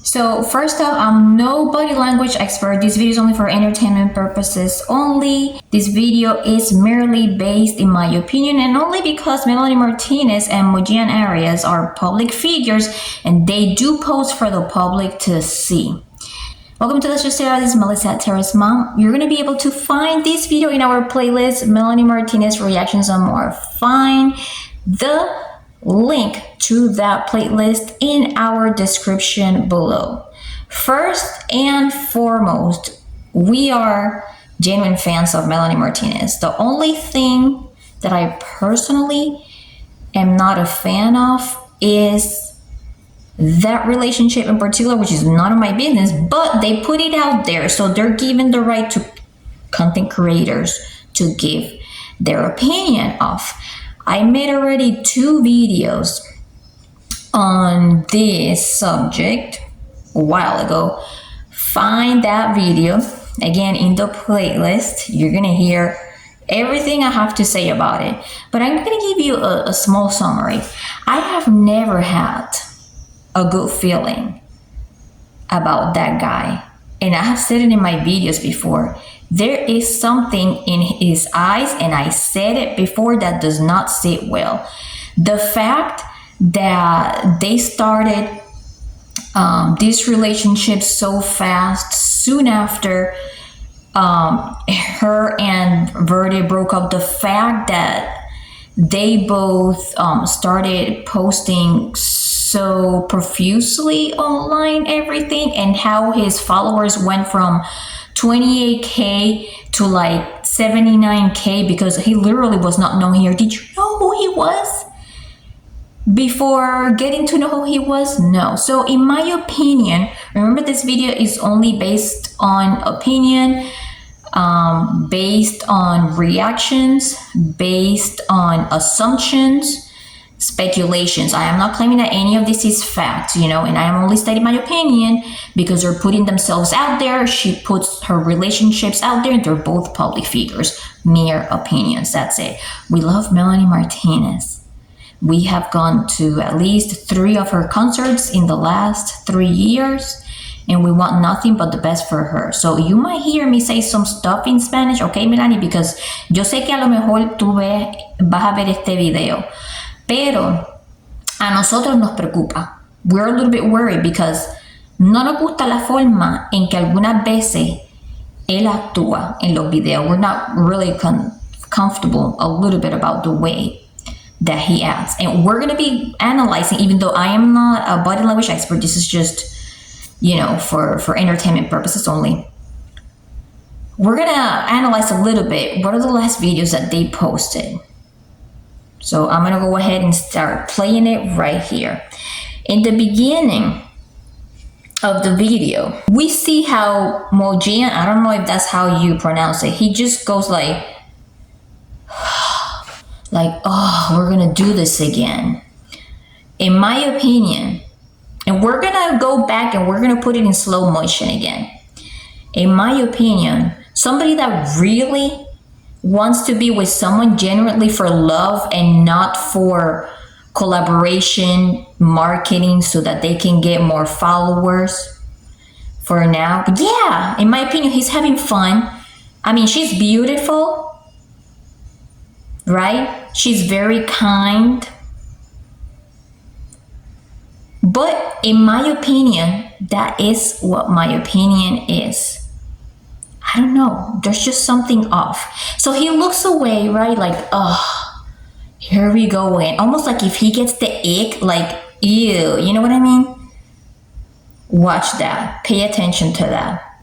So first up, I'm no body language expert. This video is only for entertainment purposes only. This video is merely based in my opinion and only because Melanie Martinez and Mojean Areas are public figures and they do post for the public to see. Welcome to Let's Just Say This is Melissa Terrace Mom. You're going to be able to find this video in our playlist, Melanie Martinez Reactions and More. Find the link to that playlist in our description below. First and foremost, we are genuine fans of Melanie Martinez. The only thing that I personally am not a fan of is that relationship in particular, which is none of my business, but they put it out there, so they're given the right to content creators to give their opinion of. I made already 2 videos on this subject a while ago. Find that video again in the playlist. You're gonna hear everything I have to say about it, but I'm gonna give you a small summary. I have never had a good feeling about that guy, and I have said it in my videos before. There is something in his eyes, and I said it before, that does not sit well. The fact that they started this relationship so fast, soon after her and Verde broke up, the fact that they both started posting so profusely online everything, and how his followers went from 28K to like 79K because he literally was not known here. Did you know who he was before getting to know who he was? No. So in my opinion, remember this video is only based on opinion, based on reactions, based on assumptions, speculations. I am not claiming that any of this is fact, and I am only stating my opinion because they're putting themselves out there. She puts her relationships out there. They're both public figures. Mere opinions. That's it. We love Melanie Martinez. We have gone to at least 3 of her concerts in the last 3 years, and we want nothing but the best for her. So you might hear me say some stuff in Spanish, okay, Melanie, because yo sé que a lo mejor tú vas a ver este video. Pero a nosotros nos preocupa. We're a little bit worried because no nos gusta la forma en que algunas veces él actúa en los videos. We're not really comfortable a little bit about the way that he acts. And we're going to be analyzing, even though I am not a body language expert, this is just, for entertainment purposes only. We're going to analyze a little bit what are the last videos that they posted. So I'm going to go ahead and start playing it right here. In the beginning of the video, we see how Mojean, I don't know if that's how you pronounce it, he just goes like, oh, we're going to do this again. In my opinion, and we're going to go back and we're going to put it in slow motion again. In my opinion, somebody that really wants to be with someone genuinely for love and not for collaboration, marketing, so that they can get more followers for now. Yeah, in my opinion, he's having fun. I mean, she's beautiful, right? She's very kind. But in my opinion, that is what my opinion is. I don't know. There's just something off. So he looks away, right? Like, oh, here we go. And almost like if he gets the ick, like, ew. You know what I mean? Watch that. Pay attention to that.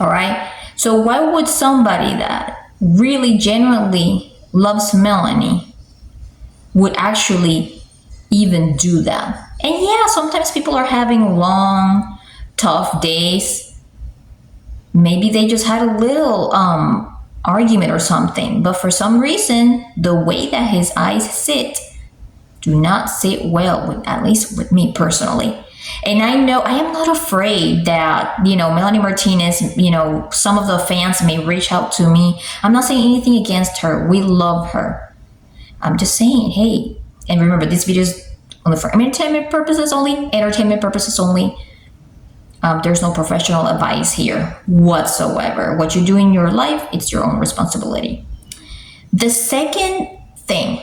All right? So why would somebody that really genuinely loves Melanie would actually even do that? And yeah, sometimes people are having long, tough days. Maybe they just had a little argument or something, but for some reason, the way that his eyes sit do not sit well with, at least with me personally. And I know I am not afraid that, Melanie Martinez, some of the fans may reach out to me. I'm not saying anything against her. We love her. I'm just saying, hey, and remember, this video is only for entertainment purposes only. Entertainment purposes only. There's no professional advice here whatsoever. What you do in your life, it's your own responsibility. The second thing,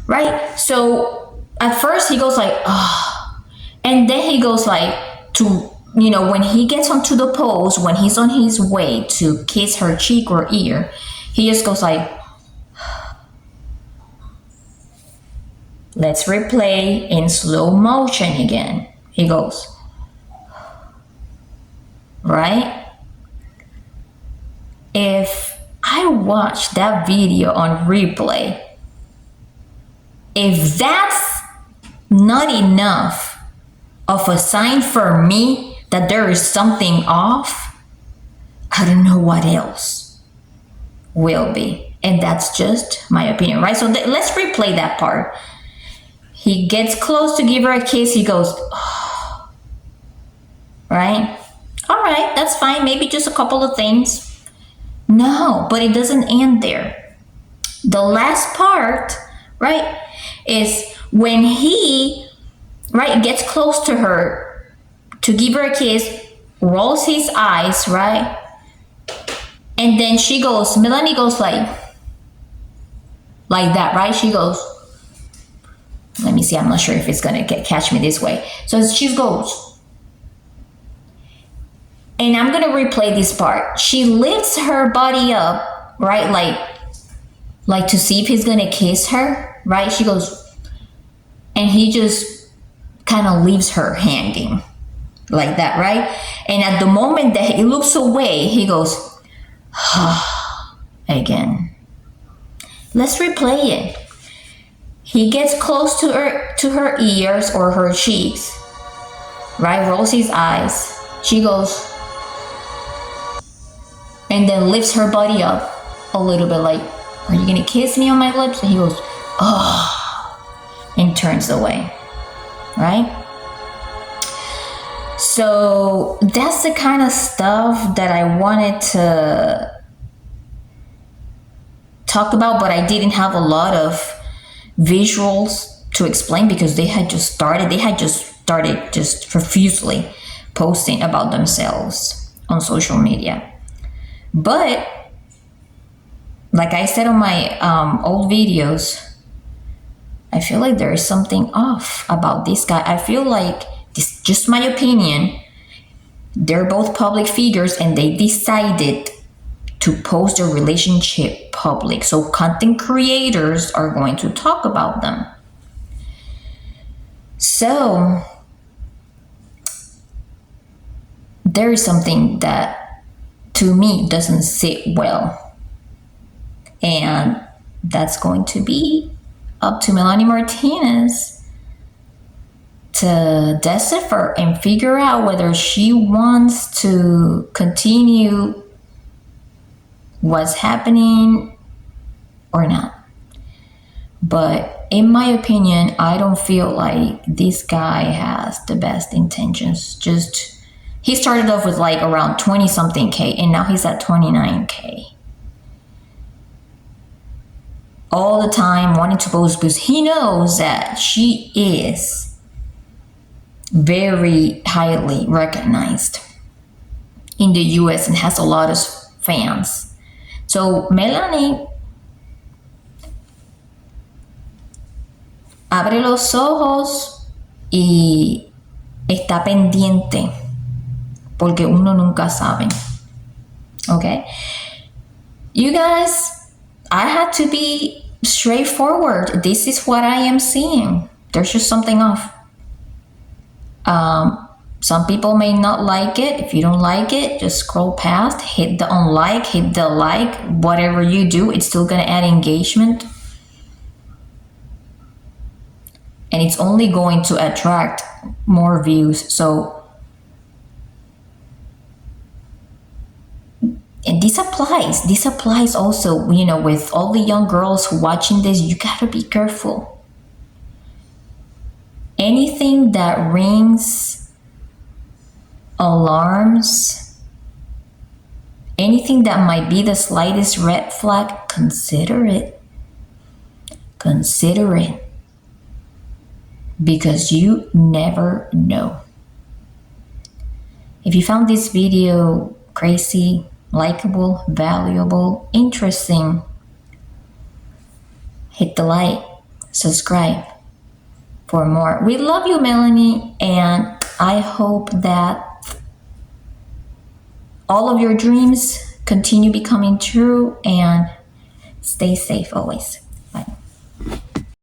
right? So at first he goes like, oh, and then he goes like to, when he gets onto the pose, when he's on his way to kiss her cheek or ear, he just goes like, let's replay in slow motion again. He goes, right? If I watch that video on replay, if that's not enough of a sign for me that there is something off, I don't know what else will be. And that's just my opinion, right? So let's replay that part. He gets close to give her a kiss. He goes, oh. Right? All right, that's fine. Maybe just a couple of things. No, but it doesn't end there. The last part, right, is when he, right, gets close to her to give her a kiss, rolls his eyes, right? And then Melanie goes like that, right? She goes, let me see, I'm not sure if it's gonna catch me this way. So she goes, and I'm gonna replay this part. She lifts her body up, right? Like to see if he's gonna kiss her, right? She goes, and he just kind of leaves her hanging like that, right? And at the moment that he looks away, he goes, again. Let's replay it. He gets close to her ears or her cheeks, right? Rolls his eyes. She goes, and then lifts her body up a little bit like, are you gonna kiss me on my lips? And he goes, oh, and turns away, right? So that's the kind of stuff that I wanted to talk about, but I didn't have a lot of visuals to explain because they had just started just profusely posting about themselves on social media. But like I said on my old videos, I feel like there is something off about this guy. I feel like, this just my opinion, they're both public figures and they decided to post their relationship public. So content creators are going to talk about them. So there is something that to me doesn't sit well. And that's going to be up to Melanie Martinez to decipher and figure out whether she wants to continue what's happening or not. But in my opinion, I don't feel like this guy has the best intentions. He started off with like around 20 something K and now he's at 29K. All the time wanting to post because he knows that she is very highly recognized in the US and has a lot of fans. So Melanie abre los ojos y está pendiente porque uno nunca sabe. Okay? You guys, I had to be straightforward. This is what I am seeing. There's just something off. Some people may not like it. If you don't like it, just scroll past, hit the unlike, hit the like, whatever you do, it's still gonna add engagement. And it's only going to attract more views. So, and this applies also, with all the young girls watching this, you gotta be careful. Anything that rings alarms, anything that might be the slightest red flag, consider it. Consider it. because you never know. If you found this video crazy, likable, valuable, interesting, hit the like, subscribe for more. We love you, Melanie, and I hope that all of your dreams continue becoming true, and stay safe always.